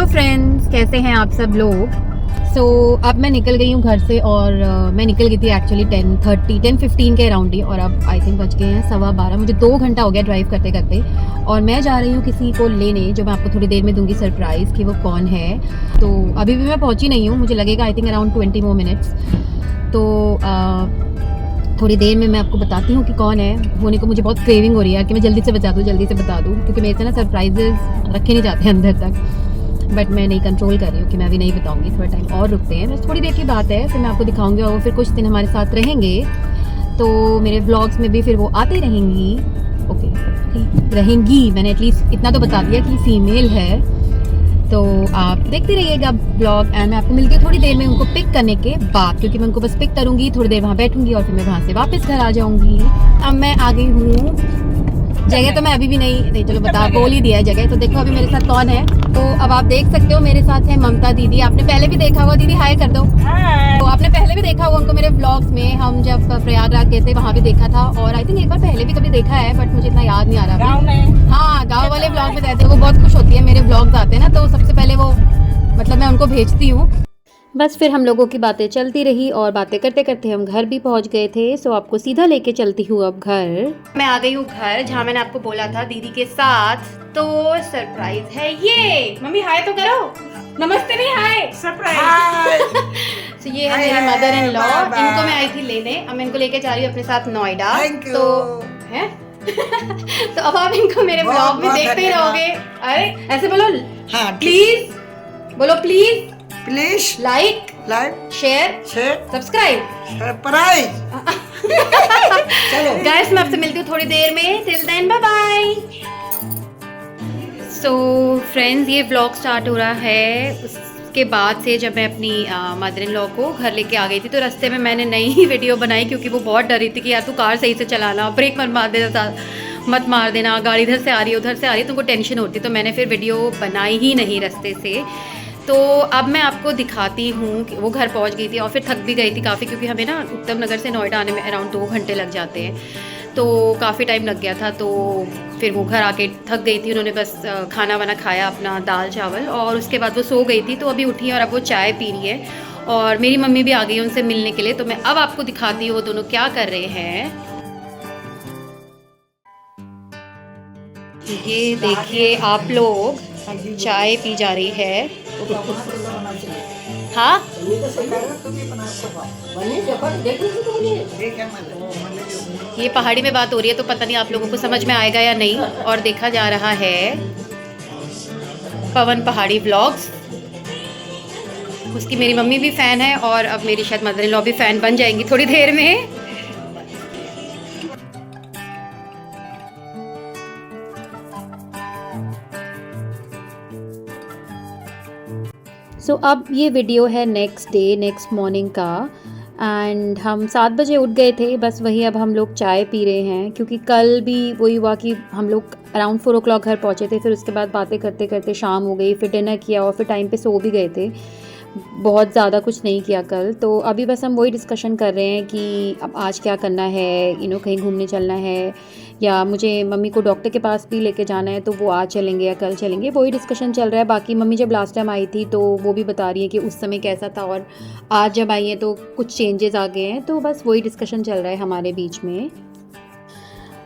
Hello friends, कैसे हैं आप सब लोग। अब मैं निकल गई हूँ घर से और मैं निकल गई थी एक्चुअली 10:15 के अराउंड ही, और अब आई थिंक बज गए हैं 12:15। मुझे 2 घंटा हो गया ड्राइव करते करते, और मैं जा रही हूँ किसी को लेने, जो मैं आपको थोड़ी देर में दूंगी सरप्राइज़ कि वो कौन है। तो अभी भी मैं पहुँची नहीं हूँ, मुझे लगेगा I think around 20 more minutes. तो थोड़ी देर में मैं आपको बताती हूँ कि कौन है। होने को मुझे बहुत क्रेविंग हो रही है कि मैं जल्दी से बता दूँ क्योंकि मेरे से ना सरप्राइजेस रखे नहीं जाते अंदर तक, बट मैं नहीं कंट्रोल कर रही हूँ कि मैं अभी नहीं बताऊँगी। थोड़ा टाइम और रुकते हैं, बस थोड़ी देर की बात है, फिर मैं आपको दिखाऊँगी और वो फिर कुछ दिन हमारे साथ रहेंगे, तो मेरे व्लॉग्स में भी फिर वो आते रहेंगी। ओके, ठीक रहेंगी, मैंने एटलीस्ट इतना तो बता दिया कि फीमेल है। तो आप देखते रहिएगा ब्लॉग, एंड मैं आपको मिलती हूँ थोड़ी देर में उनको पिक करने के बाद, क्योंकि मैं उनको बस पिक करूँगी, थोड़ी देर वहाँ बैठूँगी और फिर मैं वहाँ से वापस घर आ जाऊँगी। अब मैं आ गई हूँ, जगह तो मैं अभी भी नहीं चलो बोल ही दिया है जगह। तो देखो अभी मेरे साथ कौन है। तो अब आप देख सकते हो मेरे साथ है ममता दीदी। आपने पहले भी देखा होगा, दीदी हाय कर दो। तो आपने पहले भी देखा होगा उनको मेरे व्लॉग्स में, हम जब प्रयागराज गए थे वहाँ भी देखा था, और आई थिंक एक बार पहले भी कभी देखा है, बट मुझे इतना याद नहीं आ रहा। गाँव में, हाँ, गाँव वाले व्लॉग में रहते हैं, वो बहुत खुश होती है मेरे व्लॉग्स आते हैं ना, तो सबसे पहले वो मतलब मैं उनको भेजती हूँ। बस फिर हम लोगों की बातें चलती रही और बातें करते करते हम घर भी पहुंच गए थे। सो आपको सीधा लेके चलती हूँ अब घर। मैं आ गई हूँ घर, जहाँ मैंने आपको बोला था दीदी के साथ। तो सरप्राइज है ये। मम्मी हाय तो करो, नमस्ते नहीं, हाय सरप्राइज। तो ये है मेरी मदर इन लॉ, इनको मैं आई थी लेने। अब मैं इनको लेके जा रही हूँ अपने साथ नोएडा। तो है तो अब आप इनको मेरे ब्लॉग में देखते ही रहोगे। अरे ऐसे बोलो, हाँ प्लीज बोलो, प्लीज लाइक शेयर सब्सक्राइब। चलो गाइस, मैं आपसे मिलती हूँ थोड़ी देर में। Till then bye bye. So friends, ये व्लॉग स्टार्ट हो रहा है उसके बाद से, जब मैं अपनी मदर इन लॉ को घर लेके आ गई थी। तो रास्ते में मैंने नई वीडियो बनाई, क्योंकि वो बहुत डर रही थी कि यार तू कार सही से चलाना, ब्रेक मत मार देना, गाड़ी इधर से आ रही है उधर से आ रही है, तुमको टेंशन होती। तो मैंने फिर वीडियो बनाई ही नहीं रास्ते से। तो अब मैं आपको दिखाती हूँ कि वो घर पहुँच गई थी, और फिर थक भी गई थी काफ़ी, क्योंकि हमें ना उत्तम नगर से नोएडा आने में अराउंड 2 घंटे लग जाते हैं, तो काफ़ी टाइम लग गया था। तो फिर वो घर आके थक गई थी, उन्होंने बस खाना वाना खाया अपना, दाल चावल, और उसके बाद वो सो गई थी। तो अभी उठी और अब वो चाय पी रही है, और मेरी मम्मी भी आ गई है उनसे मिलने के लिए। तो मैं अब आपको दिखाती हूँ वो दोनों क्या कर रहे हैं। ये देखिए आप लोग, चाय पी जा रही है। हाँ, ये पहाड़ी में बात हो रही है, तो पता नहीं आप लोगों को समझ में आएगा या नहीं। और देखा जा रहा है पवन पहाड़ी व्लॉग्स, उसकी मेरी मम्मी भी फ़ैन है, और अब मेरी शायद मदर इन लॉ भी फ़ैन बन जाएंगी थोड़ी देर में। अब ये वीडियो है नेक्स्ट मॉर्निंग का, एंड हम 7 बजे उठ गए थे। बस वही अब हम लोग चाय पी रहे हैं, क्योंकि कल भी वही हुआ कि हम लोग अराउंड 4 o'clock घर पहुँचे थे। फिर उसके बाद बातें करते करते शाम हो गई, फिर डिनर किया और फिर टाइम पे सो भी गए थे। बहुत ज़्यादा कुछ नहीं किया कल। तो अभी बस हम वही डिस्कशन कर रहे हैं कि अब आज क्या करना है, कहीं घूमने चलना है, या मुझे मम्मी को डॉक्टर के पास भी लेके जाना है, तो वो आज चलेंगे या कल चलेंगे, वही डिस्कशन चल रहा है। बाकी मम्मी जब लास्ट टाइम आई थी तो वो भी बता रही है कि उस समय कैसा था, और आज जब आई हैं तो कुछ चेंजेस आ गए हैं। तो बस वही डिस्कशन चल रहा है हमारे बीच में।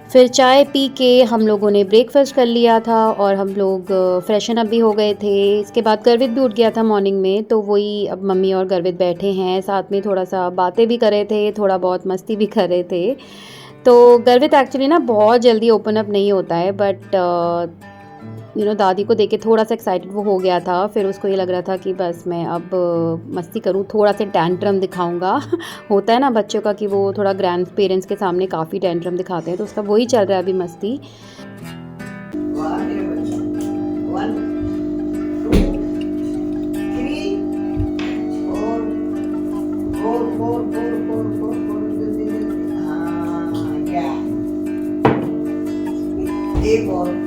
फिर चाय पी के हम लोगों ने ब्रेकफास्ट कर लिया था, और हम लोग फ्रेशन अप भी हो गए थे। इसके बाद गर्वित भी उठ गया था मॉर्निंग में, तो वही अब मम्मी और गर्वित बैठे हैं साथ में, थोड़ा सा बातें भी कर रहे थे, थोड़ा बहुत मस्ती भी कर रहे थे। तो गर्वित एक्चुअली ना बहुत जल्दी ओपन अप नहीं होता है, बट दादी को देख के थोड़ा सा एक्साइटेड वो हो गया था। फिर उसको ये लग रहा था कि बस मैं अब मस्ती करूँ, थोड़ा सा टैंट्रम दिखाऊंगा। होता है ना बच्चों का कि वो थोड़ा ग्रैंड पेरेंट्स के सामने काफ़ी टैंट्रम दिखाते हैं, तो उसका वही चल रहा है अभी मस्ती। एक और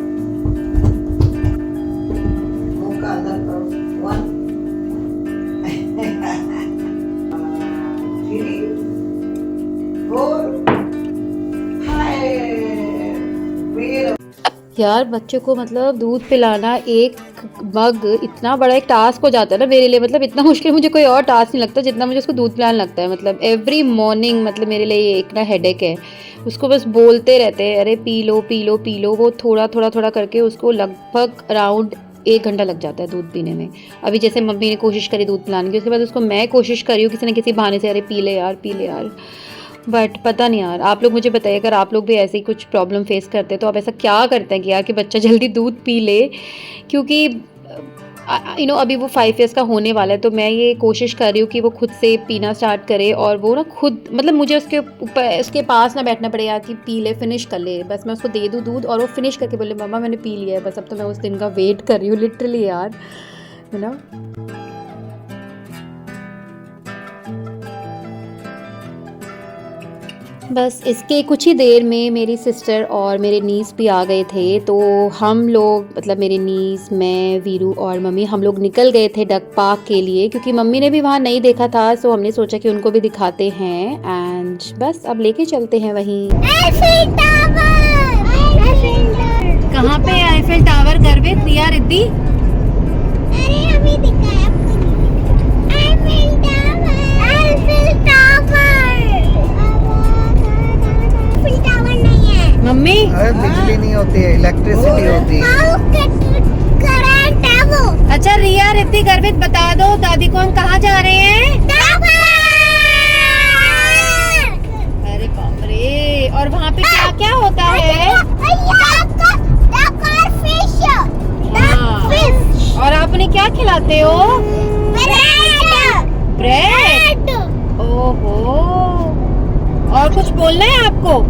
यार बच्चे को मतलब दूध पिलाना एक मग इतना बड़ा एक टास्क हो जाता है ना मेरे लिए, मतलब इतना मुश्किल मुझे कोई और टास्क नहीं लगता जितना मुझे उसको दूध पिलाना लगता है। मतलब एवरी मॉर्निंग मतलब मेरे लिए ये एक ना हेडेक है। उसको बस बोलते रहते हैं अरे P low P low P low, वो थोड़ा थोड़ा थोड़ा करके उसको लगभग अराउंड 1 घंटा लग जाता है दूध पीने में। अभी जैसे मम्मी ने कोशिश करी दूध पिलाने की, उसके बाद उसको मैं कोशिश करी हूँ किसी न किसी बहाने से, अरे पी ले यार पी ले यार। बट पता नहीं यार, आप लोग मुझे बताइए अगर आप लोग भी ऐसे ही कुछ प्रॉब्लम फेस करते हैं तो आप ऐसा क्या करते हैं कि यार कि बच्चा जल्दी दूध पी ले। क्योंकि अभी वो 5 ईयर्स का होने वाला है, तो मैं ये कोशिश कर रही हूँ कि वो खुद से पीना स्टार्ट करे और वो ना खुद मतलब मुझे उसके ऊपर उसके पास ना बैठना पड़े यार कि पी ले फिनिश कर ले, बस मैं उसको दे दूँ दूध और वो फिनिश करके बोले मम्मा मैंने पी लिया है बस। अब तो मैं उस दिन का वेट कर रही हूँ लिटरली यार, है ना। बस इसके कुछ ही देर में मेरी सिस्टर और मेरे नीस भी आ गए थे, तो हम लोग मतलब मेरे नीस, मैं, वीरू और मम्मी हम लोग निकल गए थे डक पार्क के लिए, क्योंकि मम्मी ने भी वहाँ नहीं देखा था, सो हमने सोचा कि उनको भी दिखाते हैं एंड बस अब लेके चलते हैं वहीं। कहाँ पे आईफिल टावर करवे प्रिया रिद्धि? अरे अभी दिखाया मम्मी बिजली नहीं होती है, इलेक्ट्रिसिटी होती है। करंट है वो। अच्छा रिया रिद्धि गर्वित बता दो दादी को हम कहाँ जा रहे हैं? अरे बाप रे, और वहाँ पे क्या क्या होता है? और आप उन्हें क्या खिलाते हो? ब्रेड। ओहो, और कुछ बोलना है आपको?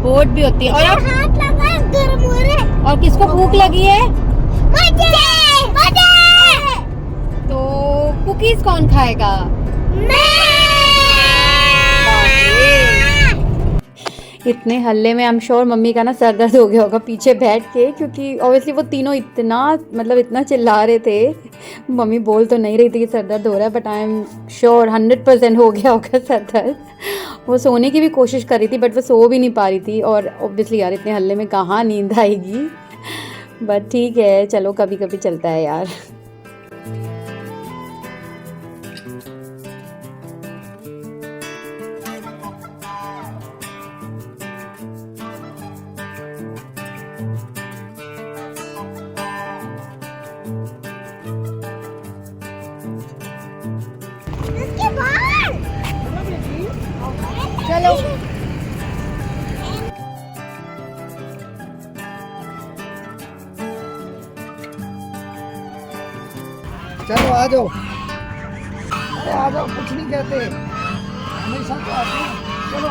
बोट भी होती है। और आप हाथ लगा गर्म हो रहे। और किसको भूख लगी है? मुझे। तो कुकीज कौन खाएगा? इतने हल्ले में आई एम श्योर मम्मी का ना सर दर्द हो गया होगा पीछे बैठ के, क्योंकि ऑब्वियसली वो तीनों इतना चिल्ला रहे थे। मम्मी बोल तो नहीं रही थी कि सर दर्द हो रहा है, बट आई एम श्योर 100% हो गया होगा सर दर्द। वो सोने की भी कोशिश कर रही थी बट वो सो भी नहीं पा रही थी, और ऑब्वियसली यार इतने हल्ले में कहाँ नींद आएगी। बट ठीक है चलो, कभी कभी चलता है यार। चलो चलो आ जाओ, अरे आ जाओ, कुछ नहीं कहते, हमेशा तो आते हैं। चलो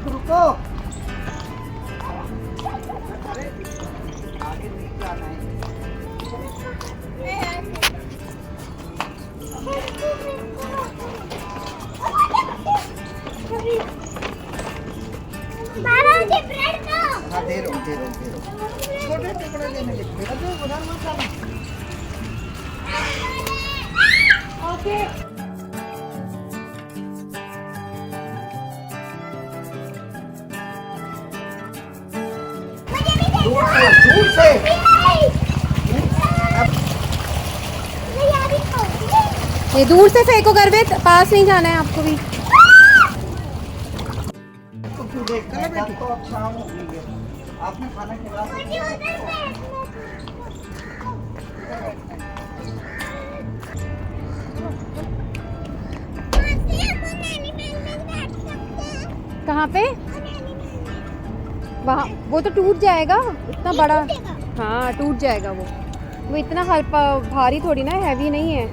रुको, आगे नहीं जाना है। हाँ दे रहा हूँ, छोटे टुकड़े देने के लिए उधर मत जाना। ओके दूर से ये दूर से फेंको गर्वित, पास नहीं जाना है आपको भी। तो देखता है बेटी, तो अब शाम हो गई है, आपने खाना खिला कहाँ पे? वहाँ वो तो टूट जाएगा, इतना बड़ा। हाँ टूट जाएगा वो इतना हल्का भारी थोड़ी ना, हैवी नहीं है।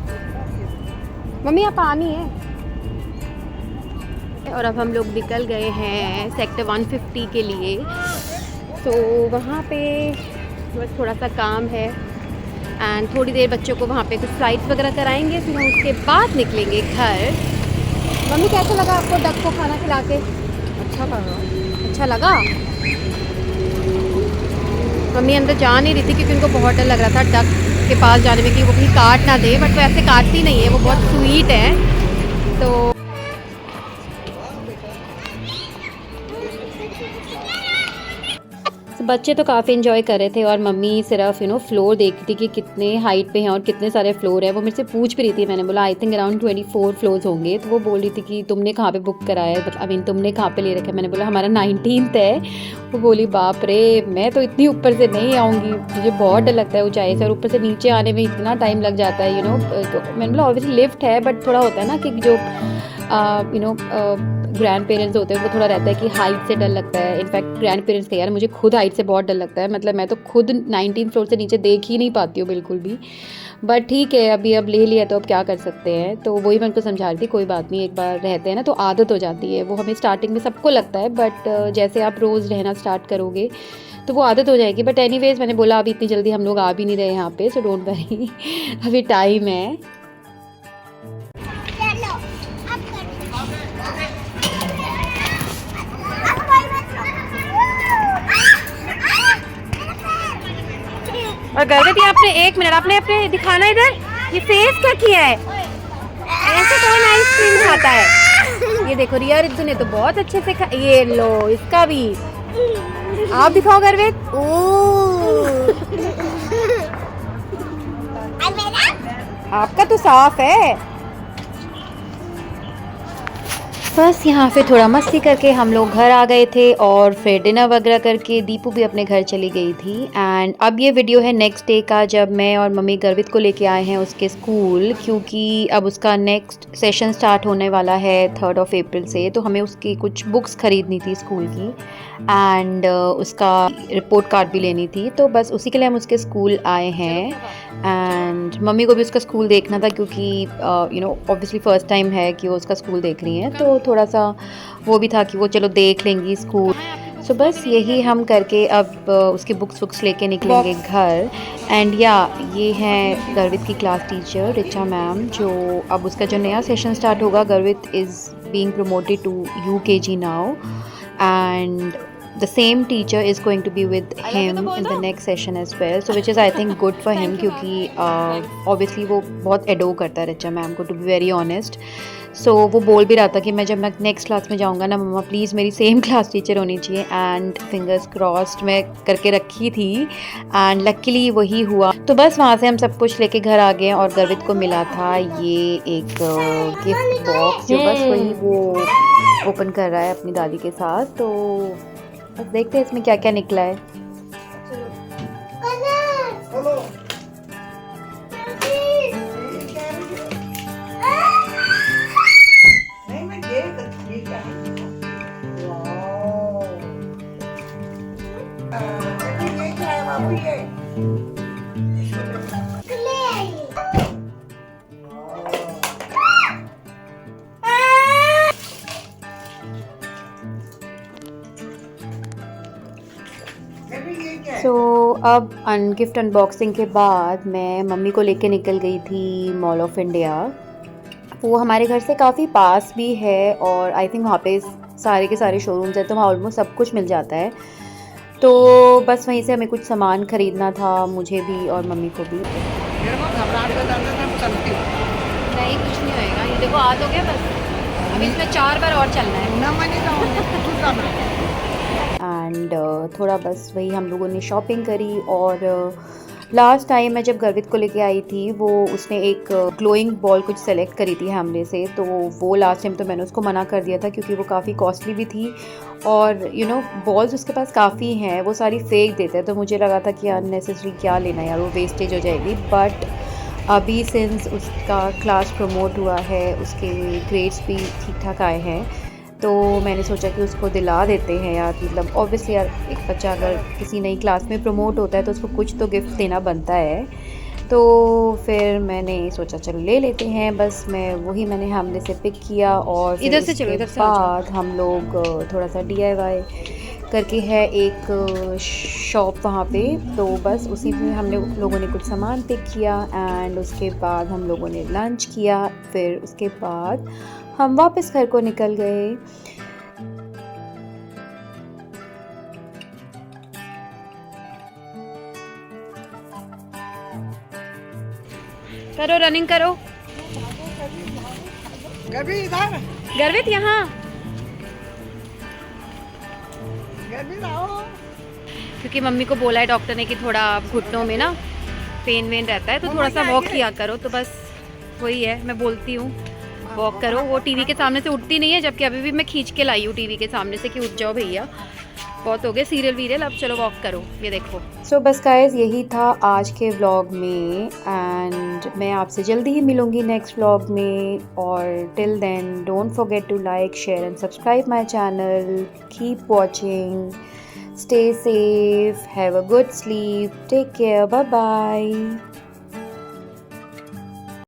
मम्मी यहाँ पानी है। और अब हम लोग निकल गए हैं सेक्टर 150 के लिए। तो वहाँ पे बस थोड़ा सा काम है एंड थोड़ी देर बच्चों को वहाँ पे कुछ फ्लाइट्स वगैरह कराएंगे, फिर हम उसके बाद निकलेंगे घर। मम्मी कैसा लगा आपको डक को खाना खिला के? अच्छा लगा। अच्छा लगा? मम्मी अंदर जा नहीं रही थी क्योंकि उनको बहुत डर लग रहा था डक के पास जाने में कि वो कहीं काट ना दे, बट वो ऐसे काटती नहीं है, वो बहुत स्वीट है। तो बच्चे तो काफ़ी इन्जॉय कर रहे थे और मम्मी सिर्फ फ्लोर देख रही थी कि कितने हाइट पे हैं और कितने सारे फ्लोर है। वो मेरे से पूछ भी रही थी, मैंने बोला आई थिंक अराउंड 24 फ्लोर्स होंगे। तो वो बोल रही थी कि तुमने कहाँ पे बुक कराया है, आई मीन तुमने कहाँ पे ले रखा है। मैंने बोला हमारा 19th है। वो बोली बाप रे, मैं तो इतनी ऊपर से नहीं आऊँगी, मुझे बहुत डर लगता है ऊँचाई से, और ऊपर से नीचे आने में इतना टाइम लग जाता है तो मैंने बोला ऑब्वियसली लिफ्ट है, बट थोड़ा होता है ना कि जो ग्रैंड पेरेंट्स होते हैं वो थोड़ा रहता है कि हाइट से डर लगता है। इनफैक्ट ग्रैंड पेरेंट्स के यार मुझे खुद हाइट से बहुत डर लगता है, मतलब मैं तो खुद 19th फ्लोर से नीचे देख ही नहीं पाती हूँ बिल्कुल भी। बट ठीक है, अभी अब ले लिया तो अब क्या कर सकते हैं। तो वही मैं उनको समझा रही थी, कोई बात नहीं, एक बार रहते हैं ना तो आदत हो जाती है। वो हमें स्टार्टिंग में सबको लगता है, बट जैसे आप रोज़ रहना स्टार्ट करोगे तो वो आदत हो जाएगी। बट एनीवेज मैंने बोला अभी इतनी जल्दी हम लोग आ भी नहीं रहे यहाँ पे, सो डोंट वरी, अभी टाइम है। चलो अब और गर्वित ये आपने 1 मिनट आपने अपने दिखाना इधर, ये फेस क्या किया है? ऐसे कौन आइसक्रीम खाता है? ये देखो रिया रिद्धू ने तो बहुत अच्छे से ये लो इसका भी, आप दिखाओ गर्वित। आपका तो साफ है। बस यहाँ पे थोड़ा मस्ती करके हम लोग घर आ गए थे और फिर डिनर वगैरह करके दीपू भी अपने घर चली गई थी। एंड अब ये वीडियो है नेक्स्ट डे का, जब मैं और मम्मी गर्वित को लेके आए हैं उसके स्कूल, क्योंकि अब उसका नेक्स्ट सेशन स्टार्ट होने वाला है 3rd अप्रैल से। तो हमें उसकी कुछ बुक्स खरीदनी थी स्कूल की एंड उसका रिपोर्ट कार्ड भी लेनी थी। तो बस उसी के लिए हम उसके स्कूल आए हैं एंड मम्मी को भी उसका स्कूल देखना था क्योंकि ऑब्वियसली फ़र्स्ट टाइम है कि वो उसका स्कूल देख रही हैं, तो थोड़ा सा वो भी था कि वो चलो देख लेंगी स्कूल। सो बस यही हम करके अब उसकी बुक्स लेके निकलेंगे घर। एंड या ये हैं गर्वित की क्लास टीचर रिचा मैम, जो अब उसका जो नया सेशन स्टार्ट होगा, Garvit is being promoted to UKG now and the same teacher is going to be with him in the next session as well, so which is I think good for him क्योंकि obviously वो बहुत adore करता है Richa ma'am को, to be very honest। सो वो बोल भी रहा था कि मैं जब मैं नेक्स्ट क्लास में जाऊँगा ना मम्मा प्लीज़ मेरी सेम क्लास टीचर होनी चाहिए, एंड फिंगर्स क्रॉस्ड मैं करके रखी थी एंड लकीली वही हुआ। तो बस वहाँ से हम सब कुछ लेके घर आ गए और गर्वित को मिला था ये एक गिफ्ट बॉक्स, जो बस वही वो ओपन कर रहा है अपनी दादी के साथ। तो बस देखते हैं इसमें क्या क्या निकला है। सो अब गिफ्ट अनबॉक्सिंग के बाद मैं मम्मी को लेके निकल गई थी मॉल ऑफ इंडिया। वो हमारे घर से काफ़ी पास भी है और आई थिंक वहाँ पे सारे के सारे शोरूम्स हैं, तो वहाँ ऑलमोस्ट सब कुछ मिल जाता है। तो बस वहीं से हमें कुछ सामान ख़रीदना था, मुझे भी और मम्मी को भी। नहीं कुछ नहीं होएगा, ये देखो आज हो गया बस, अभी इसमें 4 बार और चलना है। एंड थोड़ा बस वही हम लोगों ने शॉपिंग करी। और लास्ट टाइम मैं जब गर्वित को लेके आई थी वो उसने एक ग्लोइंग बॉल कुछ सेलेक्ट करी थी हमले से, तो वो लास्ट टाइम तो मैंने उसको मना कर दिया था क्योंकि वो काफ़ी कॉस्टली भी थी और बॉल्स उसके पास काफ़ी हैं, वो सारी फेंक देते हैं। तो मुझे लगा था कि अननेसेसरी क्या लेना यार, वो वेस्टेज हो जाएगी। बट अभी सिंस उसका क्लास प्रमोट हुआ है, उसके ग्रेड्स भी ठीक ठाक आए हैं, तो मैंने सोचा कि उसको दिला देते हैं यार, मतलब ऑब्वियसली यार एक बच्चा अगर किसी नई क्लास में प्रमोट होता है तो उसको कुछ तो गिफ्ट देना बनता है। तो फिर मैंने सोचा चलो ले लेते हैं, बस मैंने हमने से पिक किया और फिर इधर से चलो, उसके इधर से आ जाओ। बाद हम लोग थोड़ा सा DIY करके है एक शॉप वहाँ पे, तो बस उसी में हमने लोगों ने कुछ सामान पिक किया एंड उसके बाद हम लोगों ने लंच किया, फिर उसके बाद हम वापस घर को निकल गए। करो रनिंग करो। गर्वी इधर, गर्वित यहाँ। गर्वी आओ। क्योंकि मम्मी को बोला है डॉक्टर ने कि थोड़ा घुटनों में ना पेन वेन रहता है, तो थोड़ा सा वॉक किया करो, तो बस वही है, मैं बोलती हूँ वॉक करो। वो टीवी के सामने से उठती नहीं है, जबकि अभी भी मैं खींच के लाई हूँ टीवी के सामने से कि उठ जाओ भैया, बहुत हो गए सीरियल वीरियल, अब चलो वॉक करो। ये देखो। सो बस गाइस यही था आज के व्लॉग में एंड मैं आपसे जल्दी ही मिलूँगी नेक्स्ट व्लॉग में, और till then don't forget to like share and subscribe my channel, keep watching, stay safe, have a good sleep, take care, bye bye.